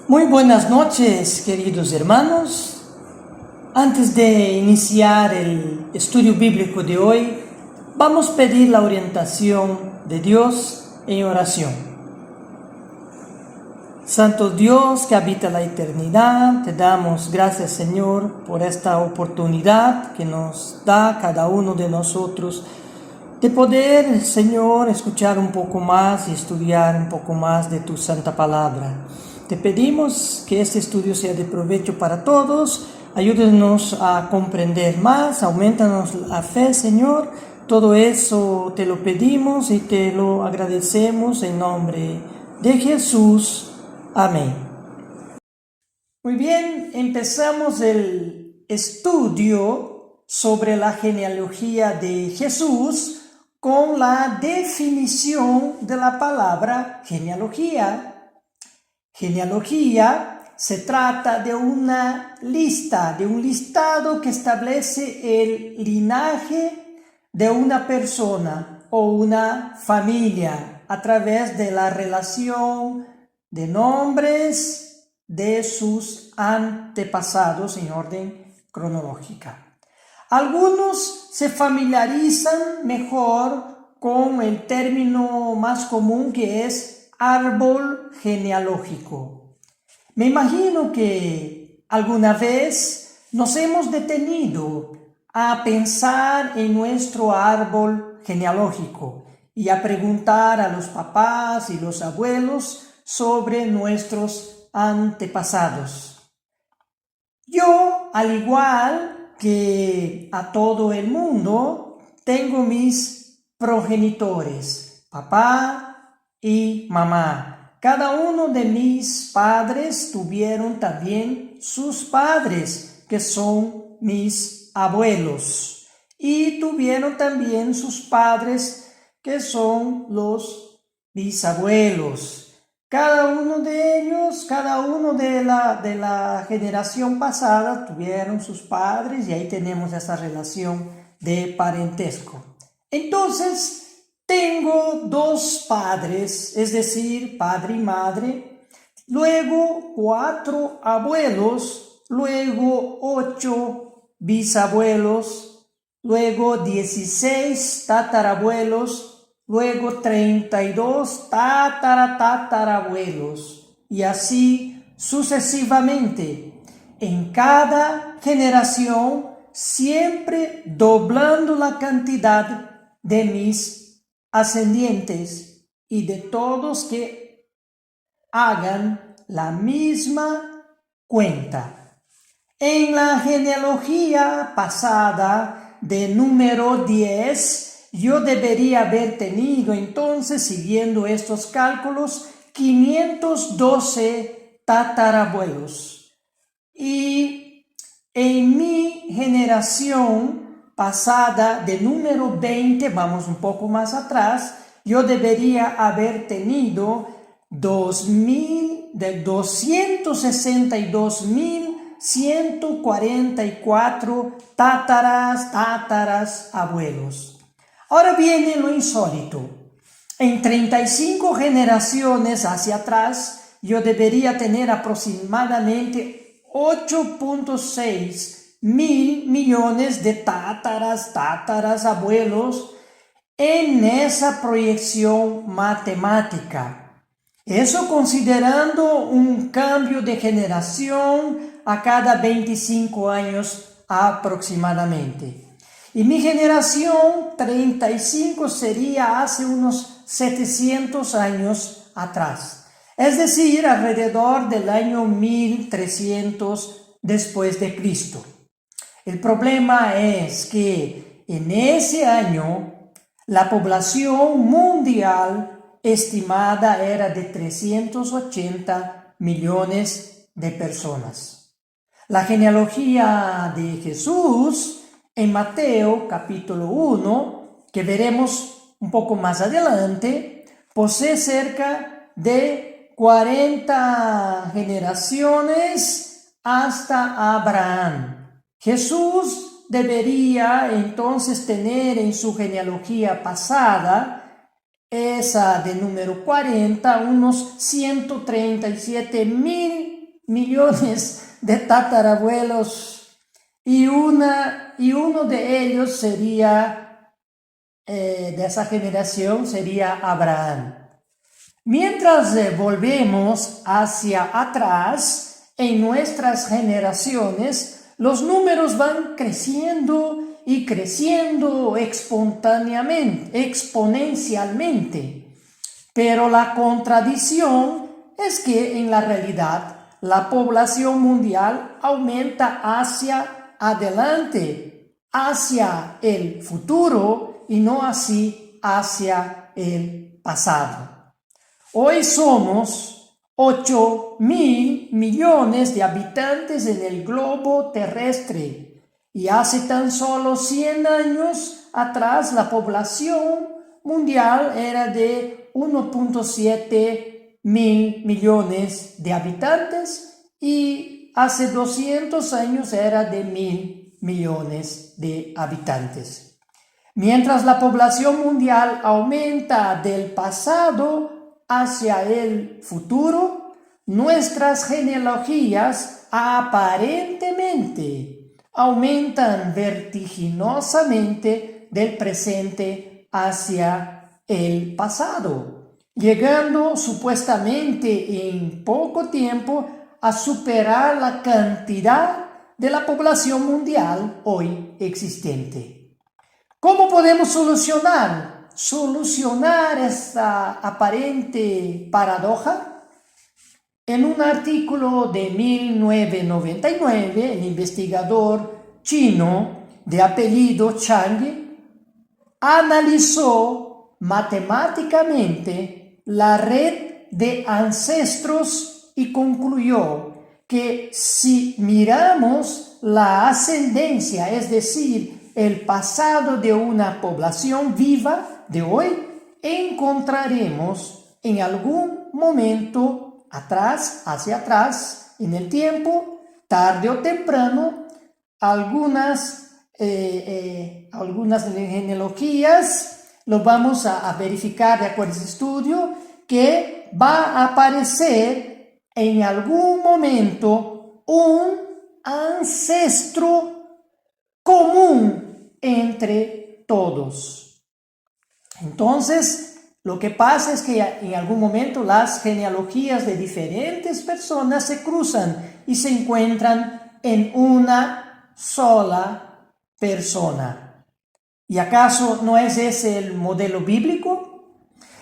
Muy buenas noches, queridos hermanos. Antes de iniciar el estudio bíblico de hoy, vamos a pedir la orientación de Dios en oración. Santo Dios que habita la eternidad, te damos gracias, Señor, por esta oportunidad que nos da cada uno de nosotros de poder, Señor, escuchar un poco más y estudiar un poco más de tu santa palabra. Te pedimos que este estudio sea de provecho para todos. Ayúdenos a comprender más, aumentanos la fe, Señor. Todo eso te lo pedimos y te lo agradecemos en nombre de Jesús. Amén. Muy bien, empezamos el estudio sobre la genealogía de Jesús con la definición de la palabra genealogía. Genealogía se trata de una lista, de un listado que establece el linaje de una persona o una familia a través de la relación de nombres de sus antepasados en orden cronológica. Algunos se familiarizan mejor con el término más común que es árbol genealógico. Me imagino que alguna vez nos hemos detenido a pensar en nuestro árbol genealógico y a preguntar a los papás y los abuelos sobre nuestros antepasados. Yo, al igual que a todo el mundo, tengo mis progenitores, papá y mamá. Cada uno de mis padres tuvieron también sus padres, que son mis abuelos, y tuvieron también sus padres, que son los bisabuelos. Cada uno de ellos, cada uno de la generación pasada tuvieron sus padres, y ahí tenemos esa relación de parentesco. Entonces, tengo dos padres, es decir, padre y madre, luego 4 abuelos, luego 8 bisabuelos, luego 16 tatarabuelos, luego 32 tatarabuelos, y así sucesivamente. En cada generación, siempre doblando la cantidad de mis ascendientes y de todos que hagan la misma cuenta. En la genealogía pasada de número 10, yo debería haber tenido entonces, siguiendo estos cálculos, 512 tatarabuelos. Y en mi generación pasada de número 20, vamos un poco más atrás, yo debería haber tenido 262.144 tátaras abuelos. Ahora viene lo insólito. En 35 generaciones hacia atrás, yo debería tener aproximadamente 8.6 mil millones de tátaras abuelos en esa proyección matemática. Eso considerando un cambio de generación a cada 25 años aproximadamente. Y mi generación 35 sería hace unos 700 años atrás. Es decir, alrededor del año 1300 después de Cristo. El problema es que en ese año la población mundial estimada era de 380 millones de personas. La genealogía de Jesús en Mateo capítulo 1, que veremos un poco más adelante, posee cerca de 40 generaciones hasta Abraham. Jesús debería entonces tener en su genealogía pasada, esa de número 40, unos 137 mil millones de tatarabuelos y uno de ellos sería, de esa generación, sería Abraham. Mientras volvemos hacia atrás, en nuestras generaciones, los números van creciendo y creciendo exponencialmente. Pero la contradicción es que en la realidad la población mundial aumenta hacia adelante, hacia el futuro y no así hacia el pasado. Hoy somos 8.000 millones de habitantes en el globo terrestre y hace tan solo 100 años atrás la población mundial era de 1.7 mil millones de habitantes y hace 200 años era de 1.000 millones de habitantes. Mientras la población mundial aumenta del pasado hacia el futuro, nuestras genealogías aparentemente aumentan vertiginosamente del presente hacia el pasado, llegando supuestamente en poco tiempo a superar la cantidad de la población mundial hoy existente. ¿Cómo podemos solucionar esta aparente paradoja? En un artículo de 1999, el investigador chino de apellido Chang analizó matemáticamente la red de ancestros y concluyó que si miramos la ascendencia, es decir, el pasado de una población viva de hoy, encontraremos en algún momento hacia atrás, en el tiempo, tarde o temprano, algunas genealogías, lo vamos a verificar de acuerdo a ese estudio, que va a aparecer en algún momento un ancestro común entre todos. Entonces, lo que pasa es que en algún momento las genealogías de diferentes personas se cruzan y se encuentran en una sola persona. ¿Y acaso no es ese el modelo bíblico?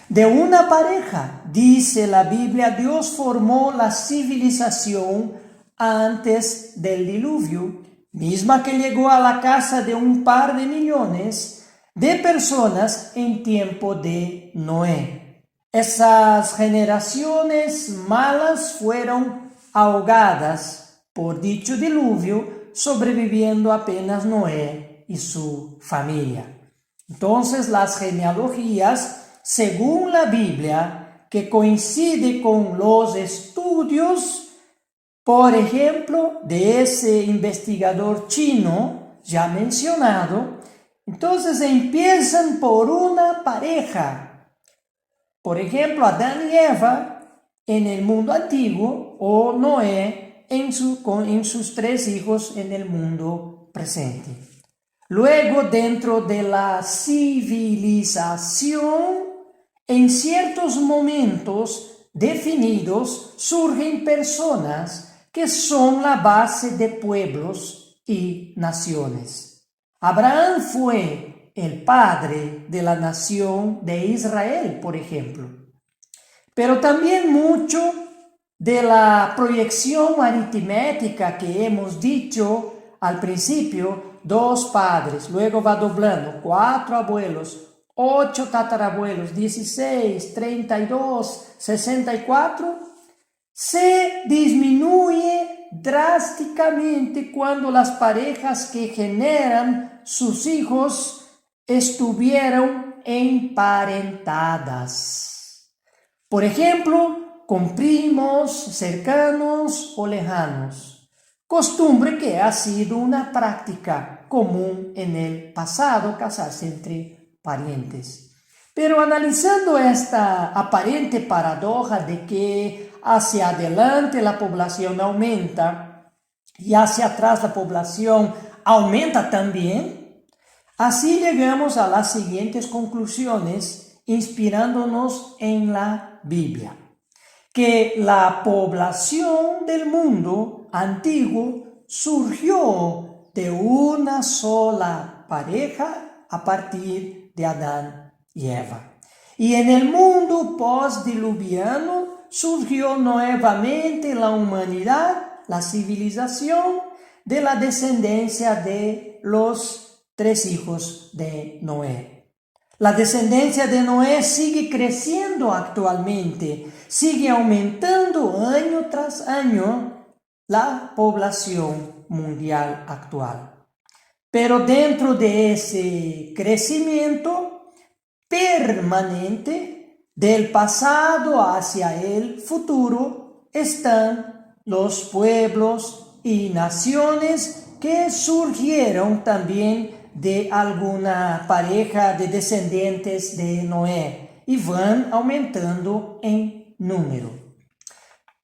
De una pareja, dice la Biblia, Dios formó la civilización antes del diluvio, misma que llegó a la casa de un par de millones de personas en tiempo de Noé. Esas generaciones malas fueron ahogadas por dicho diluvio, sobreviviendo apenas Noé y su familia. Entonces, las genealogías, según la Biblia, que coincide con los estudios, por ejemplo, de ese investigador chino ya mencionado, entonces empiezan por una pareja. Por ejemplo, Adán y Eva en el mundo antiguo o Noé en sus 3 hijos en el mundo presente. Luego, dentro de la civilización, en ciertos momentos definidos surgen personas que son la base de pueblos y naciones. Abraham fue el padre de la nación de Israel, por ejemplo. Pero también mucho de la proyección aritmética que hemos dicho al principio, 2 padres, luego va doblando, 4 abuelos, 8 tatarabuelos, 16, 32, 64, se disminuye drásticamente cuando las parejas que generan sus hijos estuvieron emparentadas. Por ejemplo, con primos cercanos o lejanos, costumbre que ha sido una práctica común en el pasado, casarse entre parientes. Pero analizando esta aparente paradoja de que hacia adelante la población aumenta y hacia atrás la población aumenta también, así llegamos a las siguientes conclusiones inspirándonos en la Biblia. Que la población del mundo antiguo surgió de una sola pareja a partir de Adán y Eva. Y en el mundo postdiluviano surgió nuevamente la humanidad, la civilización, de la descendencia de los 3 hijos de Noé. La descendencia de Noé sigue creciendo actualmente, sigue aumentando año tras año la población mundial actual. Pero dentro de ese crecimiento permanente del pasado hacia el futuro están los pueblos y naciones que surgieron también de alguna pareja de descendientes de Noé y van aumentando en número.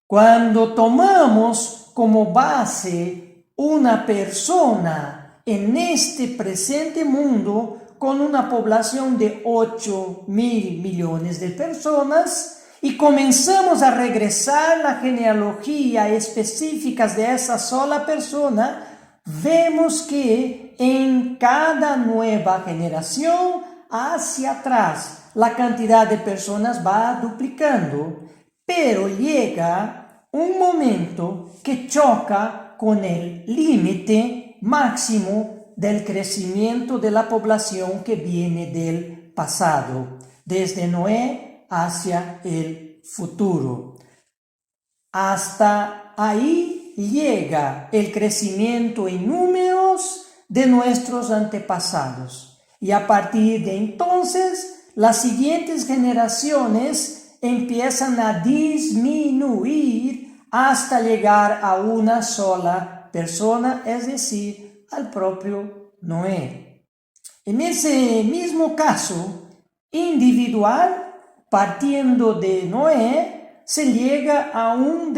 Cuando tomamos como base una persona en este presente mundo con una población de 8.000 millones de personas y comenzamos a regresar la genealogía específicas de esa sola persona, vemos que en cada nueva generación hacia atrás la cantidad de personas va duplicando, pero llega un momento que choca con el límite máximo del crecimiento de la población que viene del pasado, desde Noé hacia el futuro. Hasta ahí llega el crecimiento en números de nuestros antepasados. Y a partir de entonces, las siguientes generaciones empiezan a disminuir hasta llegar a una sola persona, es decir, al propio Noé. En ese mismo caso individual, partiendo de Noé, se llega a un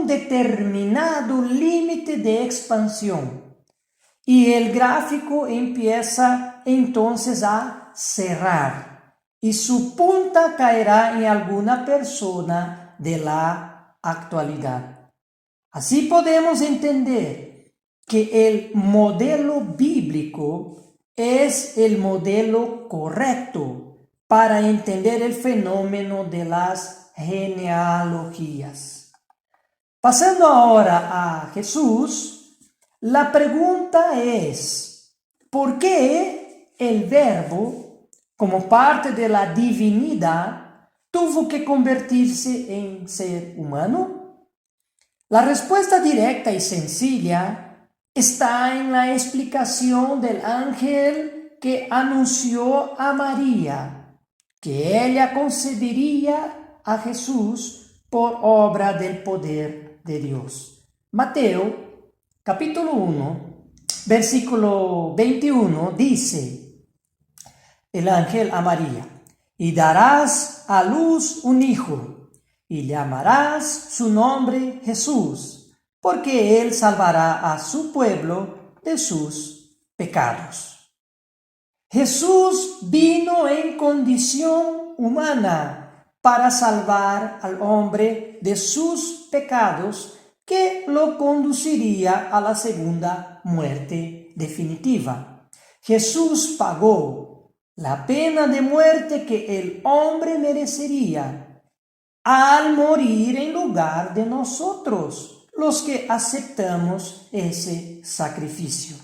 determinado límite de expansión. Y el gráfico empieza entonces a cerrar. Y su punta caerá en alguna persona de la actualidad. Así podemos entender que el modelo bíblico es el modelo correcto para entender el fenómeno de las genealogías. Pasando ahora a Jesús, la pregunta es, ¿por qué el Verbo, como parte de la divinidad, tuvo que convertirse en ser humano? La respuesta directa y sencilla está en la explicación del ángel que anunció a María que ella concebiría a Jesús por obra del poder de Dios. Mateo, capítulo 1, versículo 21 dice el ángel a María: y darás a luz un hijo, y llamarás su nombre Jesús, porque él salvará a su pueblo de sus pecados. Jesús vino en condición humana para salvar al hombre de sus pecados, que lo conduciría a la segunda muerte definitiva. Jesús pagó la pena de muerte que el hombre merecería al morir en lugar de nosotros, los que aceptamos ese sacrificio.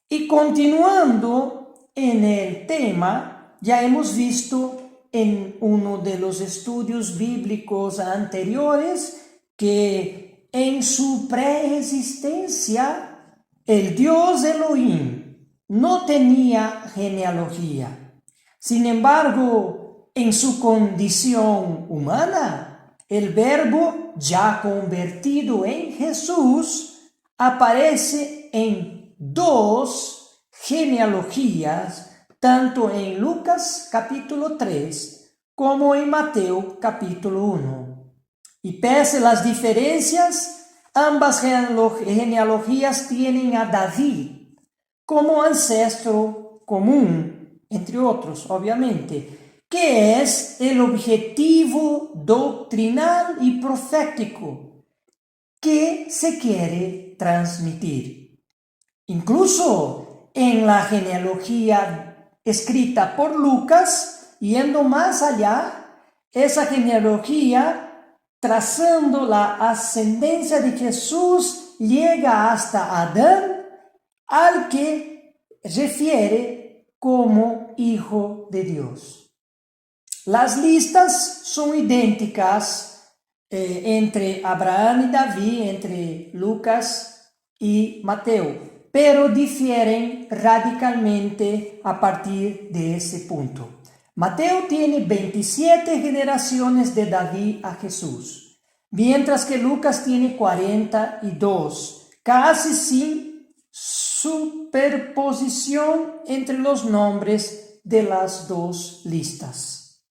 Y continuando en el tema, ya hemos visto en uno de los estudios bíblicos anteriores que en su preexistencia el Dios Elohim no tenía genealogía. Sin embargo, en su condición humana, el Verbo ya convertido en Jesús aparece en 2 genealogías, tanto en Lucas capítulo 3 como en Mateo capítulo 1. Y pese a las diferencias, ambas genealogías tienen a David como ancestro común, entre otros, obviamente, que es el objetivo doctrinal y profético que se quiere transmitir. Incluso en la genealogía escrita por Lucas, yendo más allá, esa genealogía, trazando la ascendencia de Jesús, llega hasta Adán, al que refiere como Hijo de Dios. Las listas son idénticas entre Abraham y David, entre Lucas y Mateo, pero difieren radicalmente a partir de ese punto. Mateo tiene 27 generaciones de David a Jesús, mientras que Lucas tiene 42, casi sin superposición entre los nombres de las dos listas.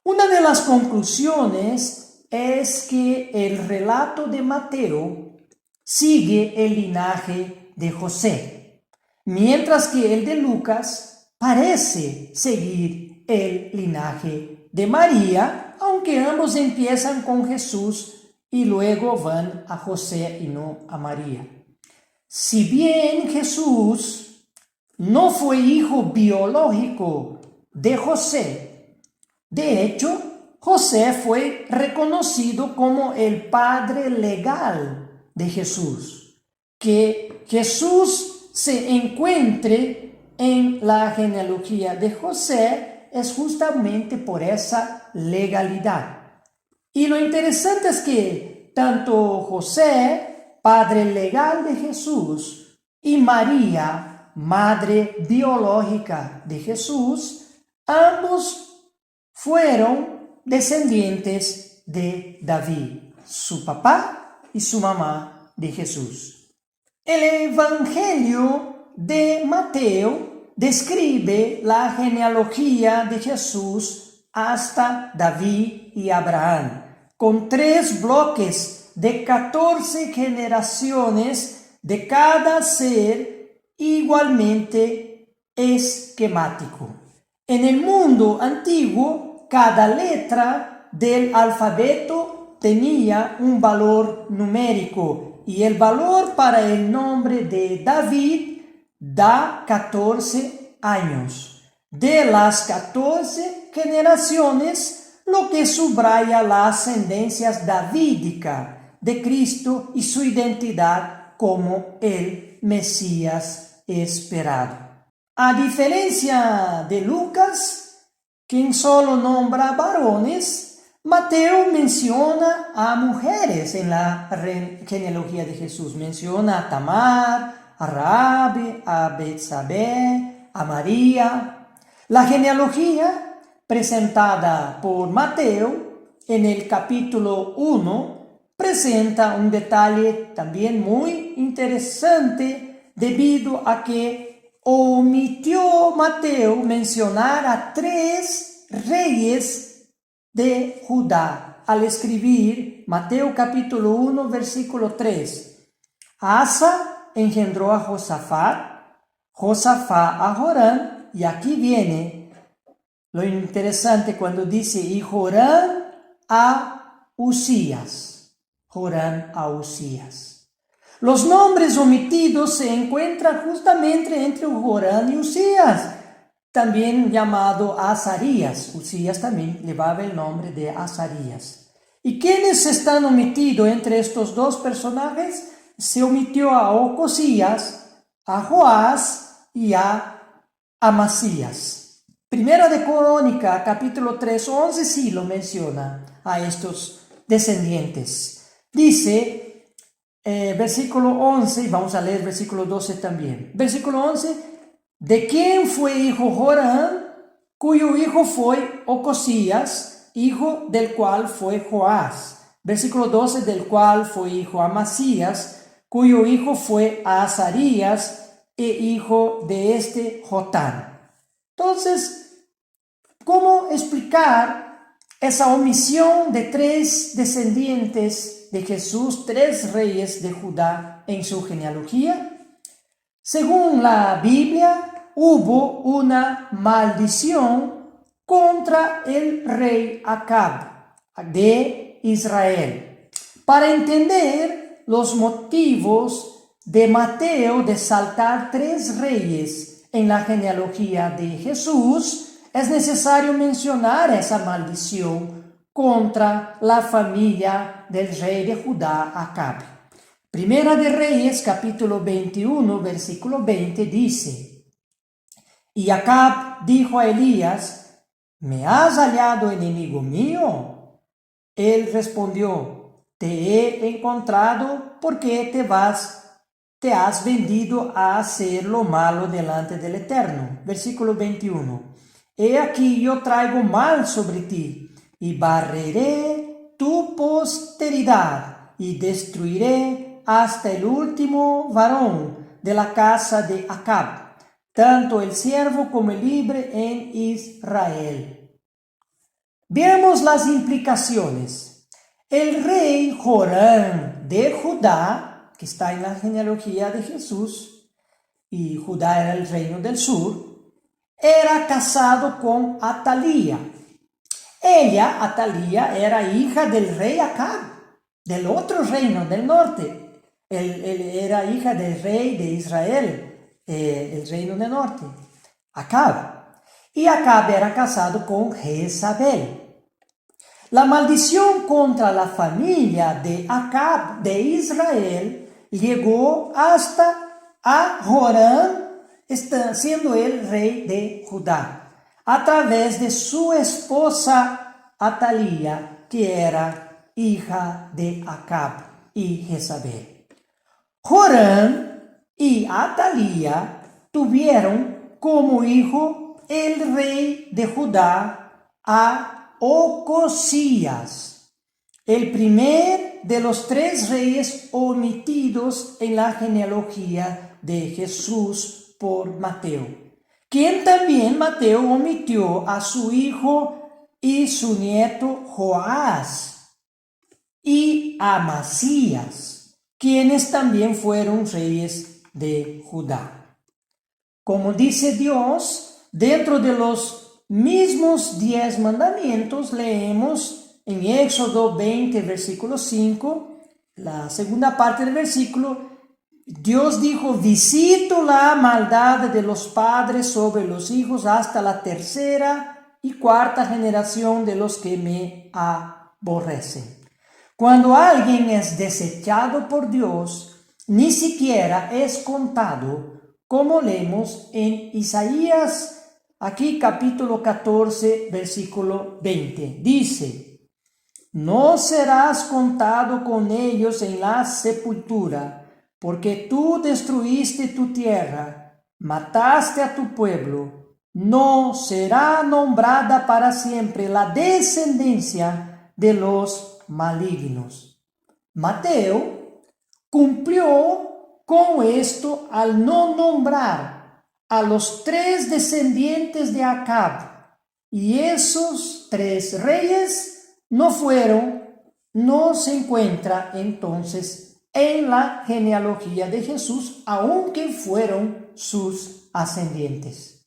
Una de las conclusiones es que el relato de Mateo sigue el linaje de José, mientras que el de Lucas parece seguir el linaje de María, aunque ambos empiezan con Jesús y luego van a José y no a María. Si bien Jesús no fue hijo biológico de José, de hecho, José fue reconocido como el padre legal de Jesús. Que Jesús se encuentre en la genealogía de José es justamente por esa legalidad. Y lo interesante es que tanto José, padre legal de Jesús, y María, madre biológica de Jesús, ambos fueron descendientes de David, su papá y su mamá de Jesús. El Evangelio de Mateo describe la genealogía de Jesús hasta David y Abraham, con 3 bloques de 14 generaciones de cada ser igualmente esquemático. En el mundo antiguo, cada letra del alfabeto tenía un valor numérico y el valor para el nombre de David da 14 años. De las 14 generaciones, lo que subraya la ascendencia davídica de Cristo y su identidad como el Mesías esperado. A diferencia de Lucas, quien solo nombra varones, Mateo menciona a mujeres en la genealogía de Jesús. Menciona a Tamar, a Raabe, a Betsabé, a María. La genealogía presentada por Mateo en el capítulo 1 presenta un detalle también muy interesante debido a que omitió Mateo mencionar a 3 reyes de Judá al escribir Mateo capítulo 1 versículo 3. Asa engendró a Josafat, Josafat a Joram, y aquí viene lo interesante cuando dice y Joram a Usías. Joram a Usías. Los nombres omitidos se encuentran justamente entre Joram y Usías, también llamado Azarías. Usías también llevaba el nombre de Azarías. ¿Y quiénes están omitidos entre estos dos personajes? Se omitió a Ocosías, a Joás y a Amasías. Primera de Crónica, capítulo 3, 11, sí lo menciona a estos descendientes. Dice... versículo 11, vamos a leer versículo 12 también. Versículo 11, ¿de quién fue hijo Joram? Cuyo hijo fue Ocosías, hijo del cual fue Joás. Versículo 12, del cual fue hijo Amasías, cuyo hijo fue Azarías, e hijo de Jotam. Entonces, ¿Cómo explicar esa omisión de 3 descendientes de Jesús, 3 reyes de Judá en su genealogía? Según la Biblia, hubo una maldición contra el rey Acab de Israel. Para entender los motivos de Mateo de saltar 3 reyes en la genealogía de Jesús, es necesario mencionar esa maldición contra la familia del rey de Judá, Acab. Primera de Reyes, capítulo 21, versículo 20, dice: Y Acab dijo a Elías: ¿Me has hallado enemigo mío? Él respondió: Te he encontrado porque te has vendido a hacer lo malo delante del Eterno. Versículo 21. He aquí yo traigo mal sobre ti, y barreré tu posteridad, y destruiré hasta el último varón de la casa de Acab, tanto el siervo como el libre en Israel. Veamos las implicaciones. El rey Joram de Judá, que está en la genealogía de Jesús, y Judá era el reino del sur, era casado con Atalía. Ella, Atalía, era hija del rey Acab, del otro reino del norte. Él era hija del rey de Israel, el reino del norte, Acab. Y Acab era casado con Jezabel. La maldición contra la familia de Acab de Israel llegó hasta a Joram, siendo el rey de Judá, a través de su esposa Atalía, que era hija de Acab y Jezabel. Joram y Atalía tuvieron como hijo el rey de Judá a Ocosías, el primer de los 3 reyes omitidos en la genealogía de Jesús por Mateo, quien también Mateo omitió a su hijo y su nieto Joás y Amasías, quienes también fueron reyes de Judá. Como dice Dios, dentro de los mismos 10 mandamientos leemos en Éxodo 20, versículo 5, la segunda parte del versículo: Dios dijo: visito la maldad de los padres sobre los hijos hasta la 3ª y 4ª generación de los que me aborrecen. Cuando alguien es desechado por Dios, ni siquiera es contado, como leemos en Isaías, aquí capítulo 14, versículo 20. Dice: no serás contado con ellos en la sepultura, porque tú destruiste tu tierra, mataste a tu pueblo. No será nombrada para siempre la descendencia de los malignos. Mateo cumplió con esto al no nombrar a los 3 descendientes de Acab, y esos 3 reyes no se encuentran entonces en la genealogía de Jesús, aunque fueron sus ascendientes.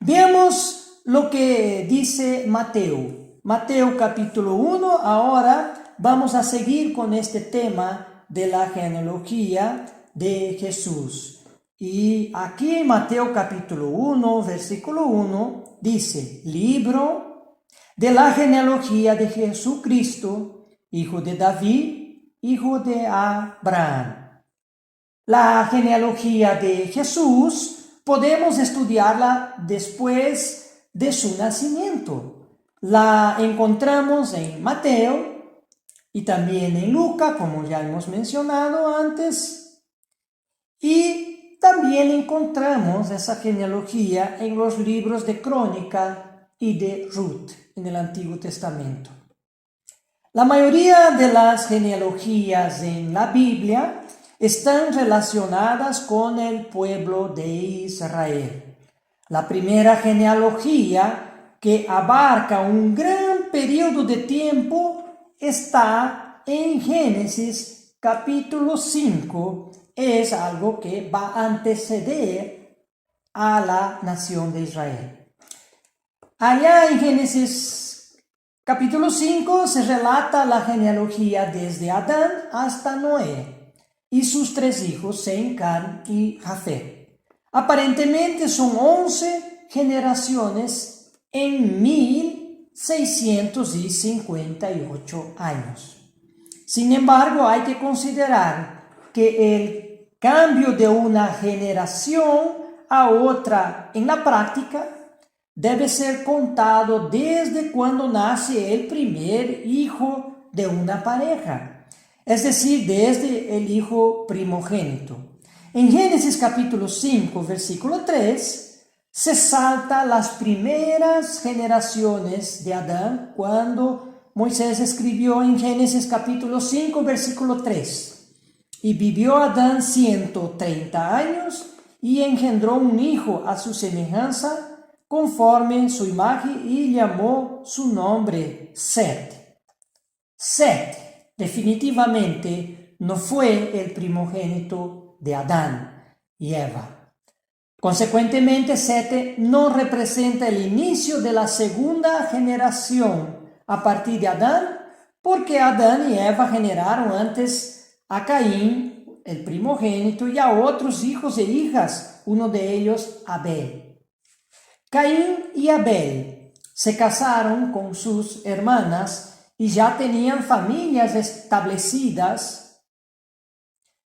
Veamos lo que dice Mateo. Mateo capítulo 1, ahora vamos a seguir con este tema de la genealogía de Jesús. Y aquí en Mateo capítulo 1, versículo 1, dice: libro de la genealogía de Jesucristo, hijo de David, hijo de Abraham. La genealogía de Jesús podemos estudiarla después de su nacimiento. La encontramos en Mateo y también en Lucas, como ya hemos mencionado antes, y también encontramos esa genealogía en los libros de Crónica y de Ruth en el Antiguo Testamento. La mayoría de las genealogías en la Biblia están relacionadas con el pueblo de Israel. La primera genealogía que abarca un gran periodo de tiempo, está en Génesis capítulo 5. Es algo que va a anteceder a la nación de Israel. Allá en Génesis capítulo 5 se relata la genealogía desde Adán hasta Noé y sus 3 hijos, Sem, Cam y Jafet. Aparentemente son 11 generaciones en 1658 años. Sin embargo, hay que considerar que el cambio de una generación a otra en la práctica debe ser contado desde cuando nace el primer hijo de una pareja, es decir, desde el hijo primogénito. En Génesis capítulo 5, versículo 3, se salta las primeras generaciones de Adán cuando Moisés escribió en Génesis capítulo 5, versículo 3. Y vivió Adán 130 años y engendró un hijo a su semejanza, conforme su imagen, y llamó su nombre Set. Set definitivamente no fue el primogénito de Adán y Eva. Consecuentemente, Set no representa el inicio de la segunda generación a partir de Adán, porque Adán y Eva generaron antes a Caín, el primogénito, y a otros hijos e hijas, uno de ellos Abel. Caín y Abel se casaron con sus hermanas y ya tenían familias establecidas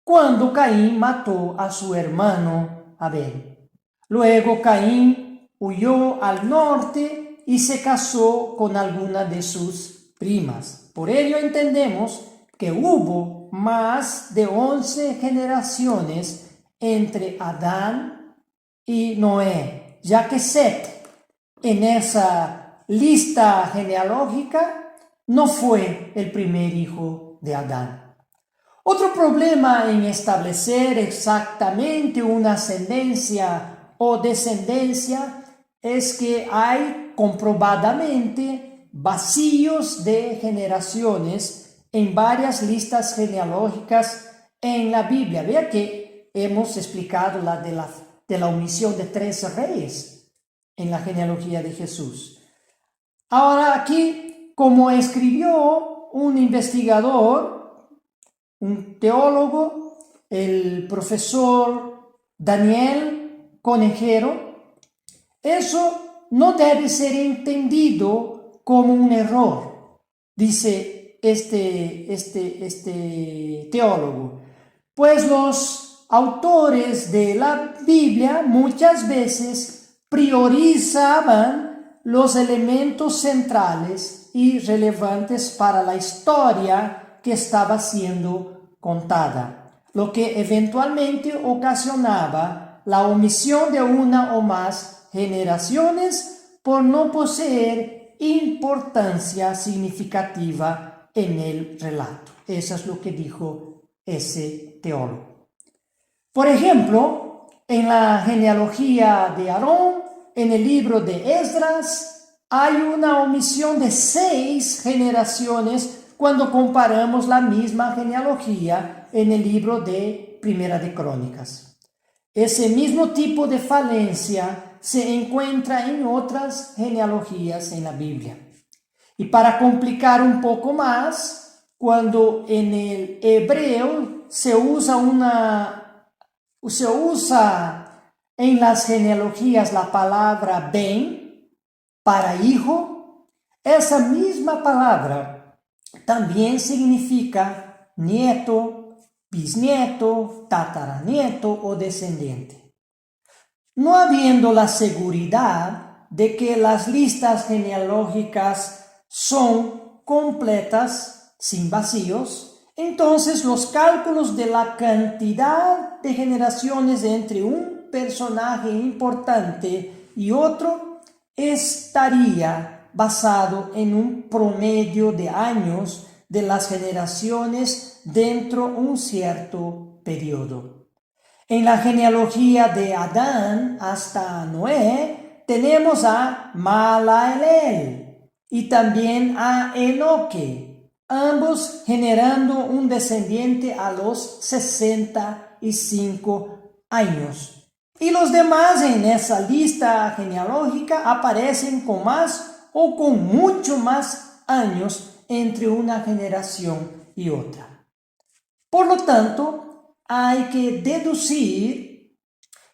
cuando Caín mató a su hermano Abel. Luego Caín huyó al norte y se casó con alguna de sus primas. Por ello entendemos que hubo más de 11 generaciones entre Adán y Noé, ya que Set en esa lista genealógica no fue el primer hijo de Adán. Otro problema en establecer exactamente una ascendencia o descendencia es que hay comprobadamente vacíos de generaciones en varias listas genealógicas en la Biblia. Vea que hemos explicado la de la omisión de 3 reyes en la genealogía de Jesús. Ahora aquí, como escribió un investigador, un teólogo, el profesor Daniel Conejero, eso no debe ser entendido como un error, dice este teólogo, pues los autores de la Biblia muchas veces priorizaban los elementos centrales y relevantes para la historia que estaba siendo contada, lo que eventualmente ocasionaba la omisión de una o más generaciones por no poseer importancia significativa en el relato. Eso es lo que dijo ese teólogo. Por ejemplo, en la genealogía de Aarón, en el libro de Esdras, hay una omisión de 6 generaciones cuando comparamos la misma genealogía en el libro de Primera de Crónicas. Ese mismo tipo de falencia se encuentra en otras genealogías en la Biblia. Y para complicar un poco más, cuando en el hebreo se usa en las genealogías la palabra ben para hijo, esa misma palabra también significa nieto, bisnieto, tataranieto o descendiente. No habiendo la seguridad de que las listas genealógicas son completas, sin vacíos, entonces los cálculos de la cantidad de generaciones entre un personaje importante y otro estaría basado en un promedio de años de las generaciones dentro de un cierto periodo. En la genealogía de Adán hasta Noé, tenemos a Mahalaleel y también a Enoque, ambos generando un descendiente a los 65 años. Y los demás en esa lista genealógica aparecen con más o con mucho más años entre una generación y otra. Por lo tanto, hay que deducir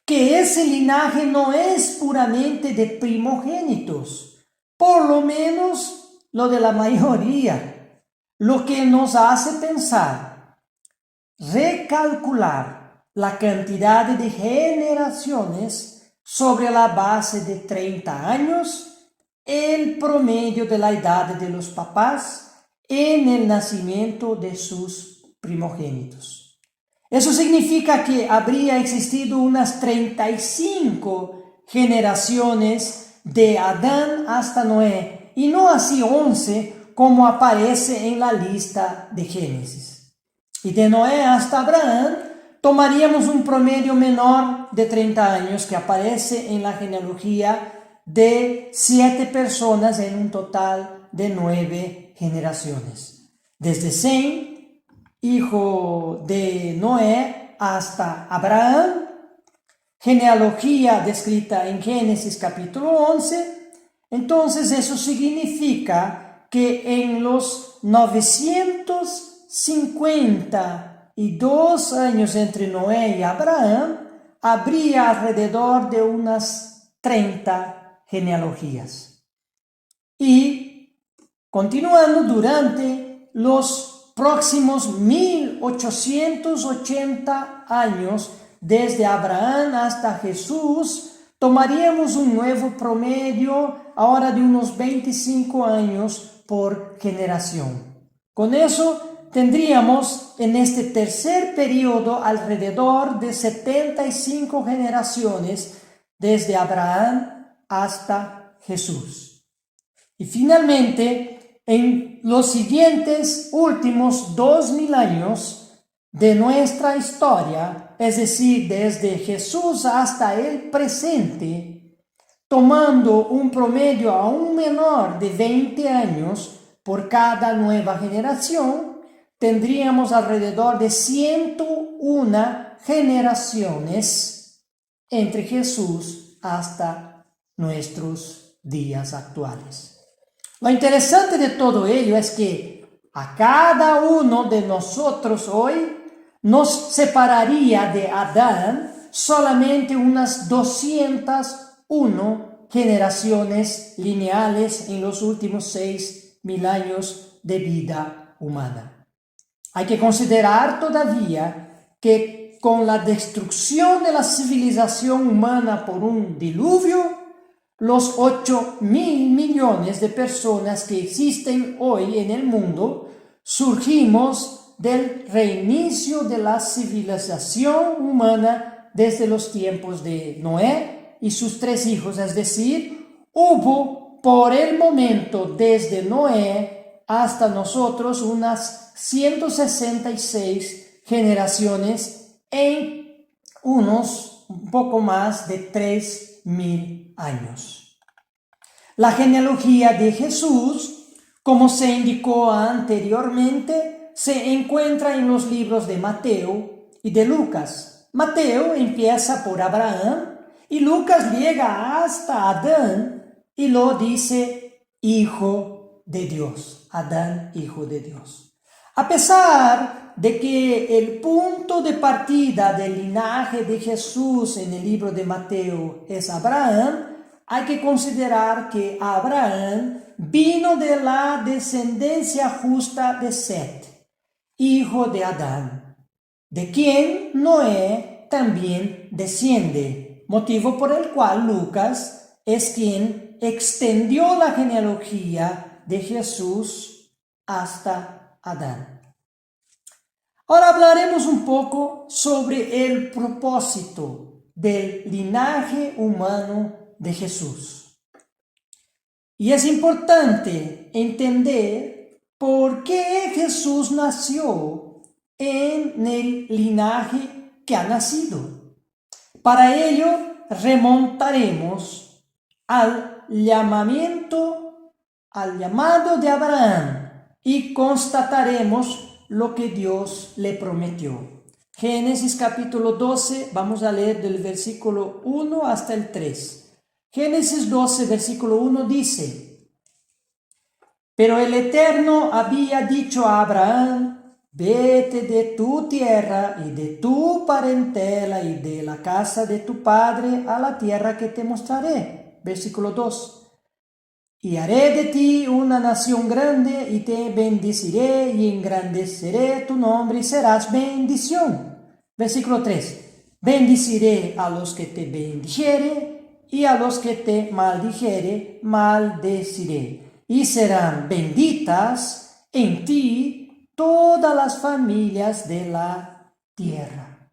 que ese linaje no es puramente de primogénitos, por lo menos lo de la mayoría, lo que nos hace pensar, recalcular la cantidad de generaciones sobre la base de 30 años, el promedio de la edad de los papás en el nacimiento de sus primogénitos. Eso significa que habría existido unas 35 generaciones de Adán hasta Noé, y no así 11 como aparece en la lista de Génesis. Y de Noé hasta Abraham tomaríamos un promedio menor de 30 años que aparece en la genealogía de 7 personas en un total de 9 generaciones. Desde Sem, hijo de Noé, hasta Abraham, genealogía descrita en Génesis capítulo 11. Entonces eso significa que en los 952 años entre Noé y Abraham, habría alrededor de unas 30 genealogías. Y continuando durante los próximos 1880 años, desde Abraham hasta Jesús, tomaríamos un nuevo promedio ahora de unos 25 años por generación. Con eso tendríamos en este tercer periodo alrededor de 75 generaciones desde Abraham hasta Jesús. Y finalmente, en los siguientes últimos 2000 años de nuestra historia, es decir, desde Jesús hasta el presente, tomando un promedio aún menor de 20 años por cada nueva generación, tendríamos alrededor de 101 generaciones entre Jesús hasta nuestros días actuales. Lo interesante de todo ello es que a cada uno de nosotros hoy nos separaría de Adán solamente unas 201 generaciones lineales en los últimos 6000 años de vida humana. Hay que considerar todavía que con la destrucción de la civilización humana por un diluvio, los 8.000 millones de personas que existen hoy en el mundo, surgimos del reinicio de la civilización humana desde los tiempos de Noé y sus 3 hijos, es decir, hubo por el momento desde Noé hasta nosotros unas 166 generaciones en unos un poco más de 3000 años. La genealogía de Jesús, como se indicó anteriormente, se encuentra en los libros de Mateo y de Lucas. Mateo empieza por Abraham y Lucas llega hasta Adán y lo dice hijo de Dios. Adán, hijo de Dios. A pesar de que el punto de partida del linaje de Jesús en el libro de Mateo es Abraham, hay que considerar que Abraham vino de la descendencia justa de Set, hijo de Adán, de quien Noé también desciende, motivo por el cual Lucas es quien extendió la genealogía de Jesús hasta Adán. Ahora hablaremos un poco sobre el propósito del linaje humano de Jesús. Y es importante entender por qué Jesús nació en el linaje que ha nacido. Para ello remontaremos al llamado de Abraham y constataremos lo que Dios le prometió. Génesis capítulo 12, vamos a leer del versículo 1 hasta el 3. Génesis 12, versículo 1 dice: Pero el Eterno había dicho a Abraham: Vete de tu tierra y de tu parentela y de la casa de tu padre a la tierra que te mostraré. Versículo 2. Y haré de ti una nación grande y te bendeciré y engrandeceré tu nombre y serás bendición. Versículo 3. Bendiciré a los que te bendijere y a los que te maldijere maldeciré. Y serán benditas en ti todas las familias de la tierra.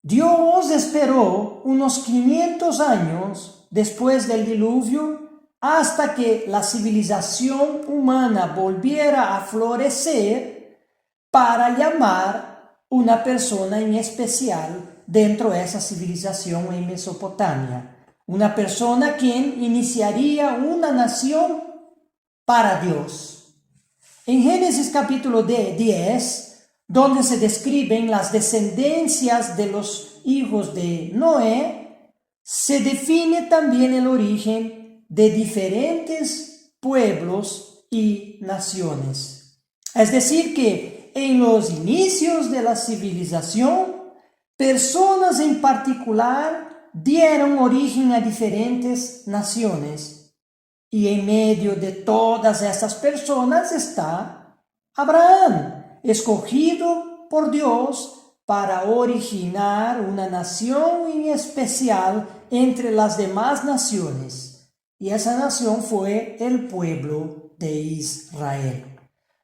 Dios esperó unos 500 años después del diluvio hasta que la civilización humana volviera a florecer para llamar una persona en especial dentro de esa civilización en Mesopotamia. Una persona quien iniciaría una nación para Dios. En Génesis capítulo 10, donde se describen las descendencias de los hijos de Noé, se define también el origen de diferentes pueblos y naciones. Es decir, que en los inicios de la civilización, personas en particular dieron origen a diferentes naciones. Y en medio de todas estas personas está Abraham, escogido por Dios para originar una nación en especial entre las demás naciones. Y esa nación fue el pueblo de Israel.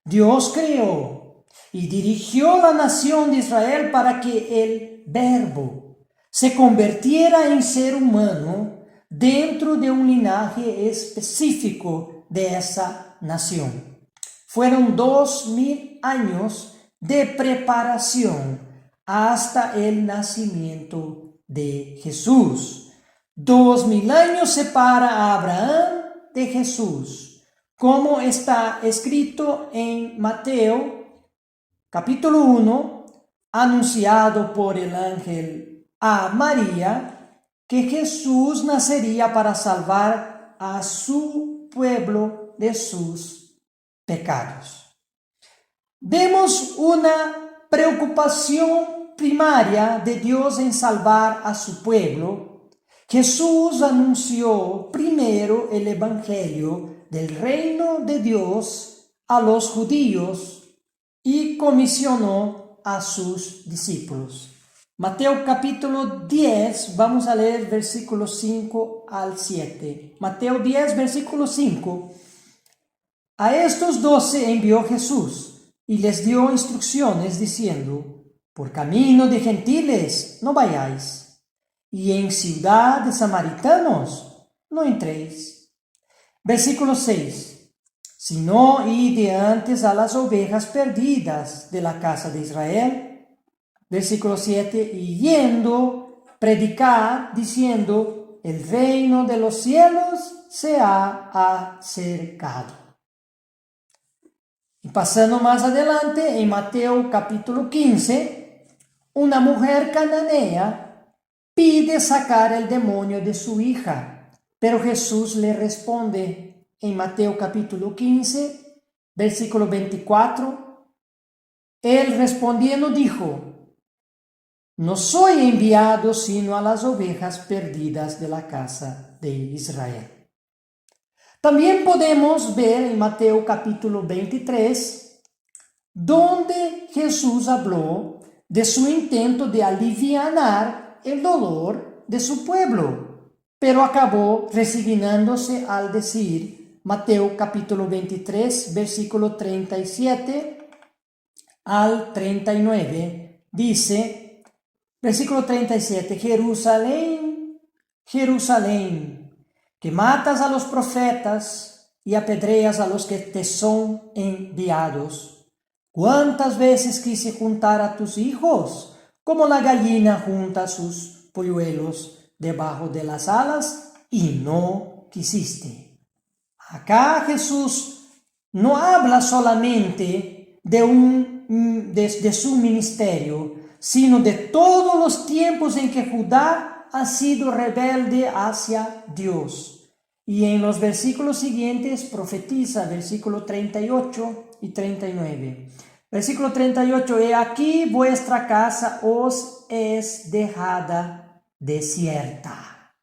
Dios creó y dirigió la nación de Israel para que el Verbo se convirtiera en ser humano dentro de un linaje específico de esa nación. Fueron 2000 años de preparación hasta el nacimiento de Jesús. 2000 años separa a Abraham de Jesús, como está escrito en Mateo capítulo 1, anunciado por el ángel a María, que Jesús nacería para salvar a su pueblo de sus pecados. Vemos una preocupación primaria de Dios en salvar a su pueblo. Jesús anunció primero el evangelio del reino de Dios a los judíos y comisionó a sus discípulos. Mateo capítulo 10, vamos a leer versículos 5 al 7. Mateo 10, versículo 5. A estos 12 envió Jesús y les dio instrucciones diciendo: Por camino de gentiles no vayáis, y en ciudad de samaritanos no entréis. Versículo 6. Sino id de antes a las ovejas perdidas de la casa de Israel. Versículo 7. Y yendo, predicad diciendo: el reino de los cielos se ha acercado. Y pasando más adelante, en Mateo capítulo 15, una mujer cananea pide sacar el demonio de su hija, pero Jesús le responde en Mateo capítulo 15, versículo 24. Él respondiendo dijo: No soy enviado sino a las ovejas perdidas de la casa de Israel. También podemos ver en Mateo capítulo 23, donde Jesús habló de su intento de alivianar el dolor de su pueblo, pero acabó resignándose al decir, Mateo capítulo 23, versículo 37 al 39, dice, versículo 37, Jerusalén, Jerusalén, que matas a los profetas y apedreas a los que te son enviados. ¿Cuántas veces quise juntar a tus hijos como la gallina junta sus polluelos debajo de las alas, y no quisiste. Acá Jesús no habla solamente de su ministerio, sino de todos los tiempos en que Judá ha sido rebelde hacia Dios. Y en los versículos siguientes profetiza, versículo 38 y 39. Versículo 38, he aquí vuestra casa os es dejada desierta.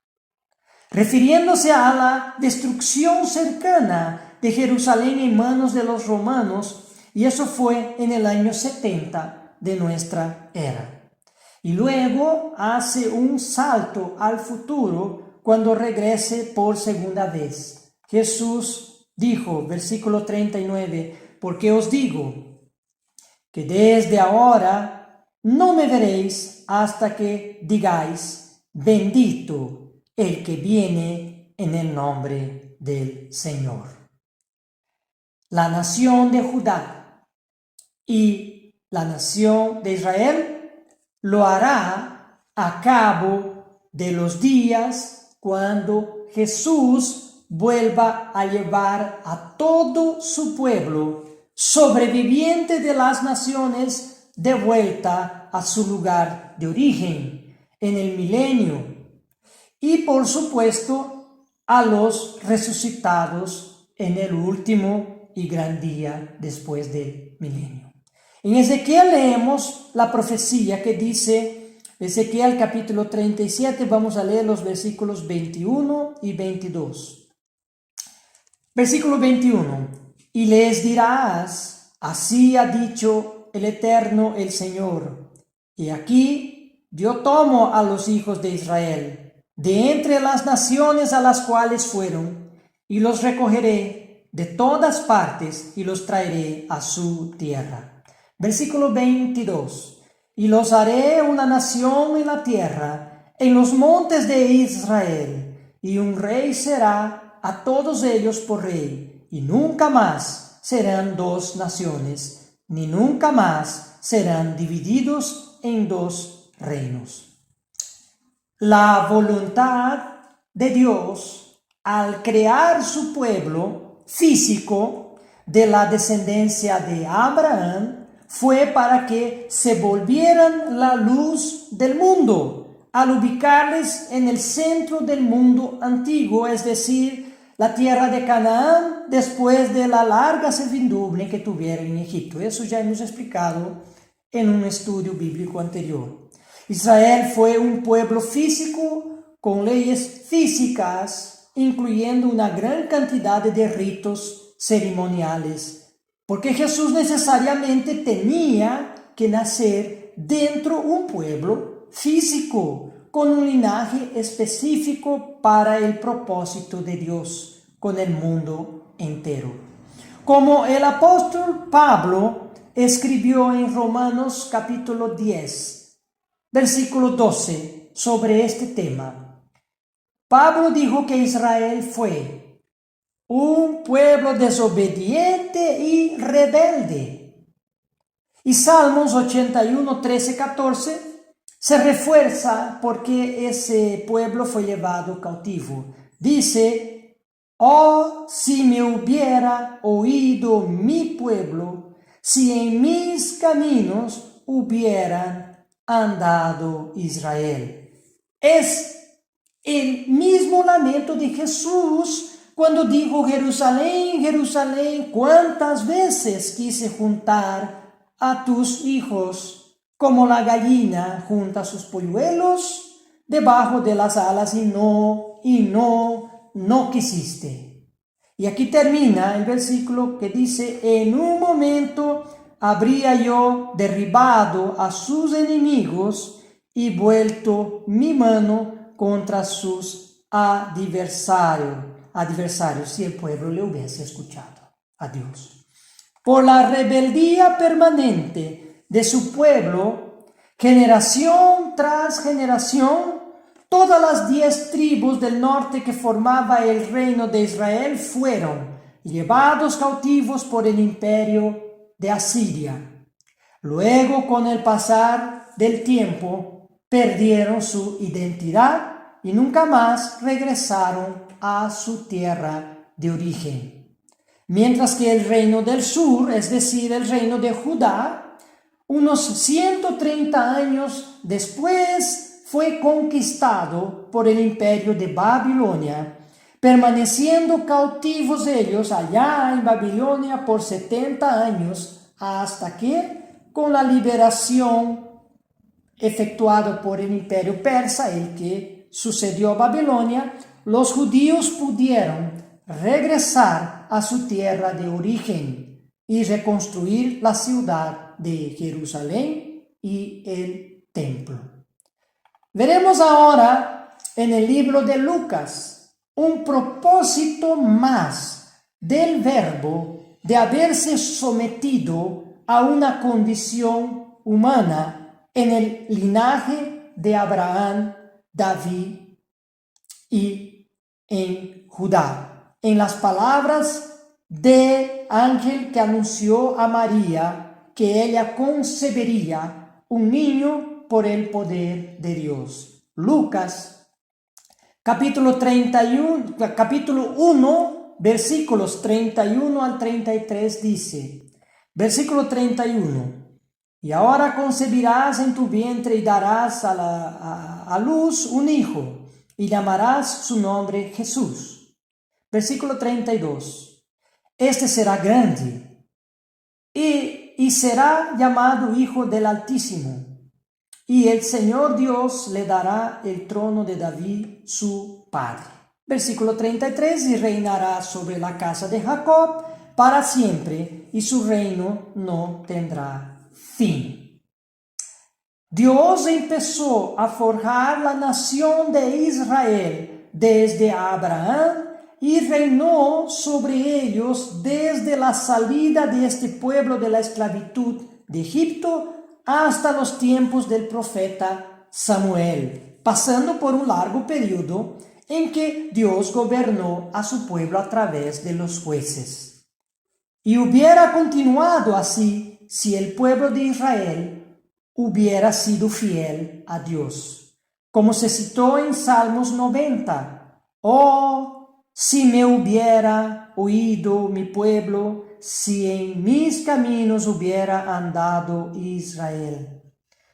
Refiriéndose a la destrucción cercana de Jerusalén en manos de los romanos, y eso fue en el año 70 de nuestra era. Y luego hace un salto al futuro cuando regrese por segunda vez. Jesús dijo, versículo 39, porque os digo que desde ahora no me veréis hasta que digáis, bendito el que viene en el nombre del Señor. La nación de Judá y la nación de Israel lo hará a cabo de los días cuando Jesús vuelva a llevar a todo su pueblo sobreviviente de las naciones de vuelta a su lugar de origen en el milenio y por supuesto a los resucitados en el último y gran día después del milenio. En Ezequiel leemos la profecía que dice, Ezequiel capítulo 37, vamos a leer los versículos 21 y 22. Versículo 21. Y les dirás, así ha dicho el Eterno el Señor, y aquí yo tomo a los hijos de Israel, de entre las naciones a las cuales fueron, y los recogeré de todas partes y los traeré a su tierra. Versículo 22. Y los haré una nación en la tierra, en los montes de Israel, y un rey será a todos ellos por rey. Y nunca más serán dos naciones, ni nunca más serán divididos en dos reinos. La voluntad de Dios al crear su pueblo físico de la descendencia de Abraham fue para que se volvieran la luz del mundo, al ubicarles en el centro del mundo antiguo, es decir, la tierra de Canaán después de la larga servidumbre que tuvieron en Egipto. Eso ya hemos explicado en un estudio bíblico anterior. Israel fue un pueblo físico con leyes físicas, incluyendo una gran cantidad de ritos ceremoniales, porque Jesús necesariamente tenía que nacer dentro de un pueblo físico, con un linaje específico para el propósito de Dios con el mundo entero. Como el apóstol Pablo escribió en Romanos capítulo 10, versículo 12, sobre este tema. Pablo dijo que Israel fue un pueblo desobediente y rebelde. Y Salmos 81, 13, 14 se refuerza porque ese pueblo fue llevado cautivo. Dice, oh, si me hubiera oído mi pueblo, si en mis caminos hubieran andado Israel. Es el mismo lamento de Jesús cuando dijo, Jerusalén, Jerusalén, ¿cuántas veces quise juntar a tus hijos como la gallina junta sus polluelos debajo de las alas y no quisiste? Y aquí termina el versículo que dice, en un momento habría yo derribado a sus enemigos y vuelto mi mano contra sus adversarios, si el pueblo le hubiese escuchado a Dios. Por la rebeldía permanente de su pueblo, generación tras generación, todas las 10 tribus del norte que formaba el reino de Israel fueron llevados cautivos por el imperio de Asiria. Luego, con el pasar del tiempo, perdieron su identidad y nunca más regresaron a su tierra de origen. Mientras que el reino del sur, es decir, el reino de Judá, unos 130 años después fue conquistado por el imperio de Babilonia, permaneciendo cautivos ellos allá en Babilonia por 70 años, hasta que, con la liberación efectuada por el imperio persa, el que sucedió a Babilonia, los judíos pudieron regresar a su tierra de origen y reconstruir la ciudad de Jerusalén y el templo. Veremos ahora en el libro de Lucas un propósito más del verbo de haberse sometido a una condición humana en el linaje de Abraham, David y en Judá. En las palabras del ángel que anunció a María que ella concebería un niño por el poder de Dios. Lucas capítulo 1, versículos 31 al 33 dice, versículo 31, y ahora concebirás en tu vientre y darás a luz un hijo, y llamarás su nombre Jesús. Versículo 32, este será grande, y será llamado Hijo del Altísimo. Y el Señor Dios le dará el trono de David, su padre. Versículo 33, y reinará sobre la casa de Jacob para siempre, y su reino no tendrá fin. Dios empezó a forjar la nación de Israel desde Abraham y reinó sobre ellos desde la salida de este pueblo de la esclavitud de Egipto hasta los tiempos del profeta Samuel, pasando por un largo periodo en que Dios gobernó a su pueblo a través de los jueces. Y hubiera continuado así si el pueblo de Israel hubiera sido fiel a Dios. Como se citó en Salmos 90, «Oh, si me hubiera oído mi pueblo, si en mis caminos hubiera andado Israel».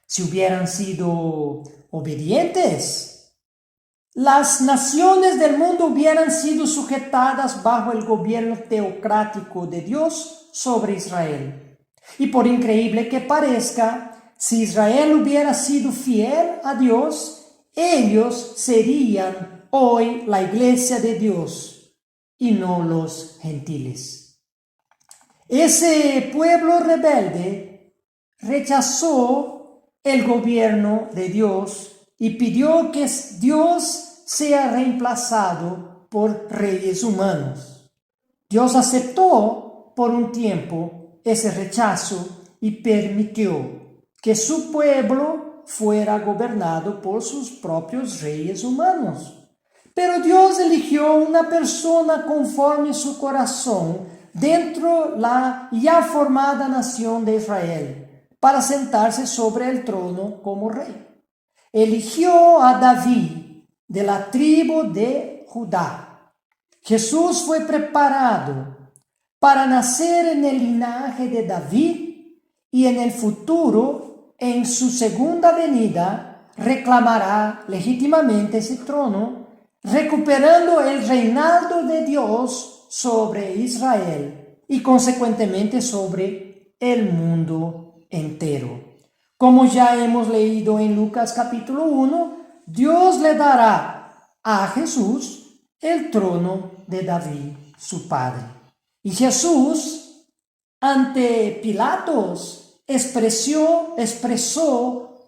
Si hubieran sido obedientes, las naciones del mundo hubieran sido sujetadas bajo el gobierno teocrático de Dios sobre Israel. Y por increíble que parezca, si Israel hubiera sido fiel a Dios, ellos serían hoy la iglesia de Dios y no los gentiles. Ese pueblo rebelde rechazó el gobierno de Dios y pidió que Dios sea reemplazado por reyes humanos. Dios aceptó por un tiempo ese rechazo y permitió que su pueblo fuera gobernado por sus propios reyes humanos. Pero Dios eligió una persona conforme su corazón dentro la ya formada nación de Israel para sentarse sobre el trono como rey. Eligió a David de la tribu de Judá. Jesús fue preparado para nacer en el linaje de David y en el futuro, en su segunda venida, reclamará legítimamente ese trono, recuperando el reinado de Dios sobre Israel y consecuentemente sobre el mundo entero. Como ya hemos leído en Lucas capítulo 1, Dios le dará a Jesús el trono de David, su padre. Y Jesús, ante Pilatos, expresó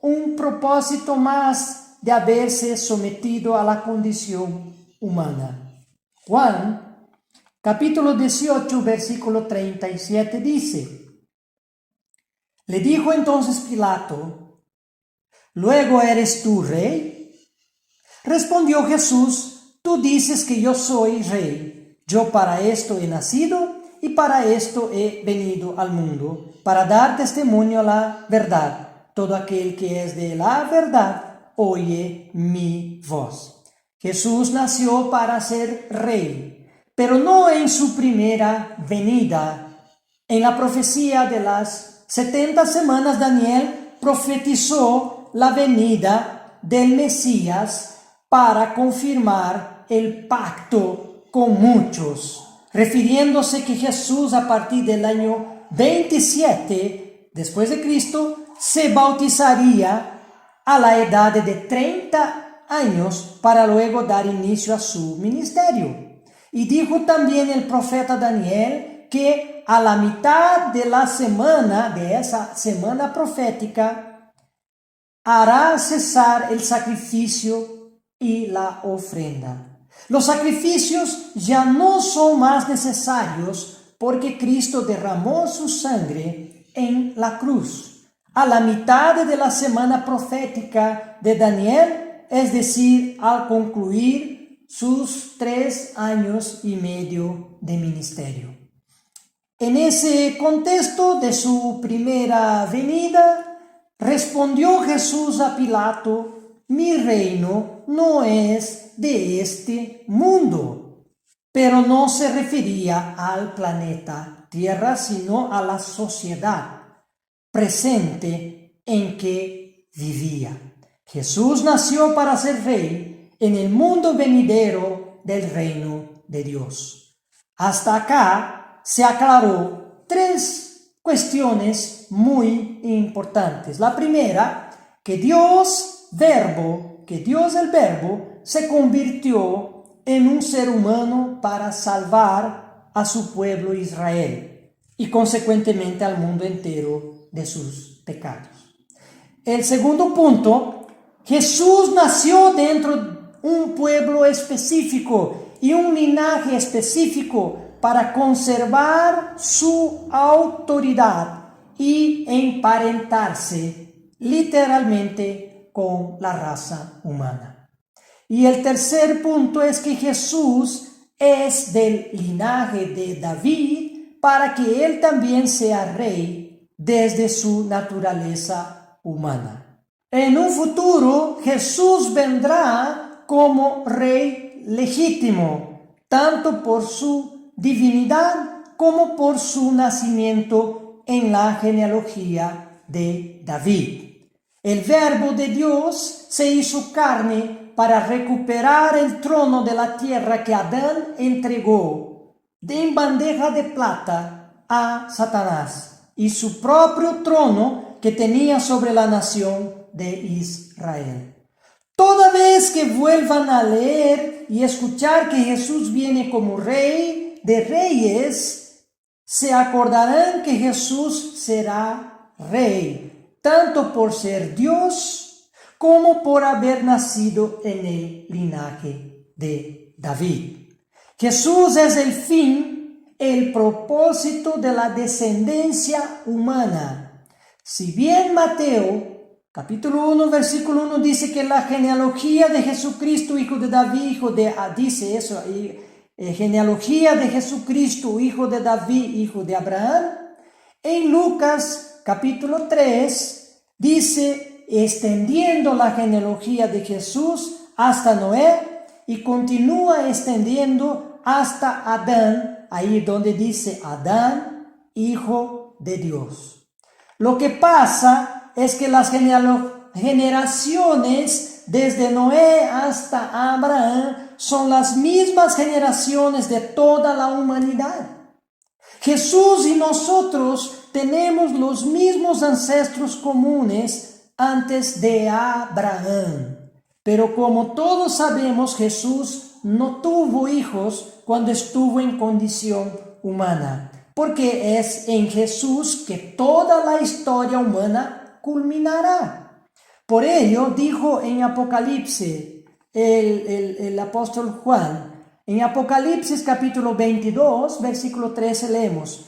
un propósito más de haberse sometido a la condición humana. Juan, capítulo 18, versículo 37 dice: le dijo entonces Pilato: ¿luego eres tú rey? Respondió Jesús: tú dices que yo soy rey. Yo para esto he nacido y para esto he venido al mundo, para dar testimonio a la verdad. Todo aquel que es de la verdad oye mi voz. Jesús nació para ser rey, pero no en su primera venida. En la profecía de las 70 semanas, Daniel profetizó la venida del Mesías para confirmar el pacto con muchos, refiriéndose que Jesús a partir del año 27 después de Cristo se bautizaría a la edad de 30 años para luego dar inicio a su ministerio. Y dijo también el profeta Daniel que a la mitad de la semana, de esa semana profética, hará cesar el sacrificio y la ofrenda. Los sacrificios ya no son más necesarios porque Cristo derramó su sangre en la cruz. A la mitad de la semana profética de Daniel, es decir, al concluir sus 3 años y medio de ministerio. En ese contexto de su primera venida, respondió Jesús a Pilato: mi reino no es de este mundo. Pero no se refería al planeta Tierra, sino a la sociedad presente en que vivía. Jesús nació para ser rey en el mundo venidero del reino de Dios. Hasta acá se aclaró 3 cuestiones muy importantes. La primera, que Dios el Verbo, se convirtió en un ser humano para salvar a su pueblo Israel y consecuentemente al mundo entero de sus pecados. El segundo punto, Jesús nació dentro de un pueblo específico y un linaje específico para conservar su autoridad y emparentarse literalmente con la raza humana. Y el tercer punto es que Jesús es del linaje de David para que él también sea rey desde su naturaleza humana. En un futuro, Jesús vendrá como rey legítimo, tanto por su divinidad como por su nacimiento en la genealogía de David. El Verbo de Dios se hizo carne para recuperar el trono de la tierra que Adán entregó en bandeja de plata a Satanás y su propio trono que tenía sobre la nación de Israel. Toda vez que vuelvan a leer y escuchar que Jesús viene como Rey de Reyes, se acordarán que Jesús será Rey, tanto por ser Dios como por haber nacido en el linaje de David. Jesús es el fin, el propósito de la descendencia humana. Si bien Mateo capítulo 1, versículo 1 dice que la genealogía de Jesucristo, hijo de David, dice eso, genealogía de Jesucristo, hijo de David, hijo de Abraham. En Lucas capítulo 3 dice, extendiendo la genealogía de Jesús hasta Noé y continúa extendiendo hasta Adán, ahí donde dice Adán, hijo de Dios. Lo que pasa es que las generaciones desde Noé hasta Abraham son las mismas generaciones de toda la humanidad. Jesús y nosotros tenemos los mismos ancestros comunes antes de Abraham. Pero como todos sabemos, Jesús no tuvo hijos cuando estuvo en condición humana, porque es en Jesús que toda la historia humana culminará. Por ello dijo en Apocalipsis el apóstol Juan, en Apocalipsis capítulo 22, versículo 13 leemos: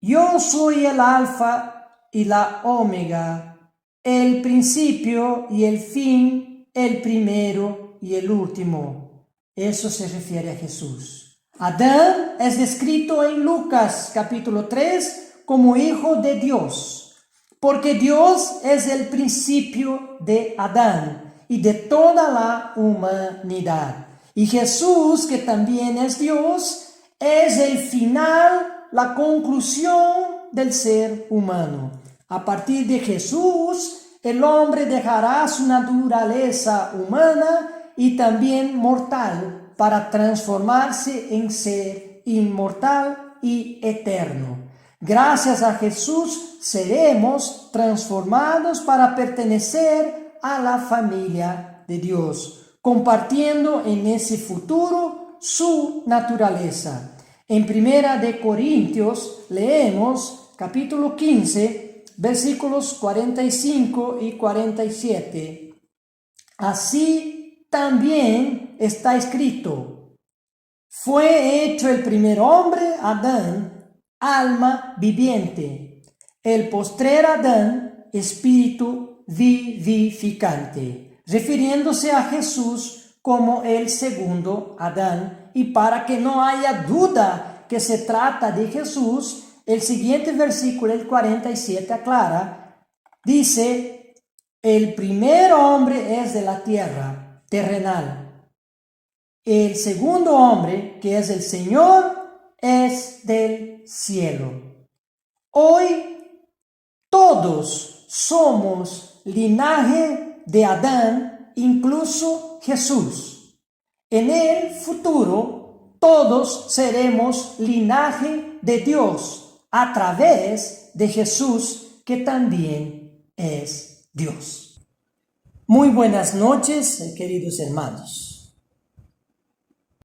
yo soy el alfa y la omega, el principio y el fin, el primero y el último. Eso se refiere a Jesús. Adán es descrito en Lucas capítulo 3 como hijo de Dios, porque Dios es el principio de Adán y de toda la humanidad. Y Jesús, que también es Dios, es el final, la conclusión del ser humano. A partir de Jesús, el hombre dejará su naturaleza humana y también mortal para transformarse en ser inmortal y eterno. Gracias a Jesús seremos transformados para pertenecer a la familia de Dios, compartiendo en ese futuro su naturaleza. En 1 Corintios leemos capítulo 15, versículos 45 y 47. Así también está escrito: fue hecho el primer hombre, Adán, alma viviente; el postrer Adán, espíritu vivificante, refiriéndose a Jesús como el segundo Adán. Y para que no haya duda que se trata de Jesús, el siguiente versículo, el 47, aclara, dice: el primer hombre es de la tierra, terrenal; el segundo hombre, que es el Señor, es del cielo. Hoy todos somos linaje de Adán, incluso Jesús. En el futuro todos seremos linaje de Dios a través de Jesús, que también es Dios. Muy buenas noches, queridos hermanos.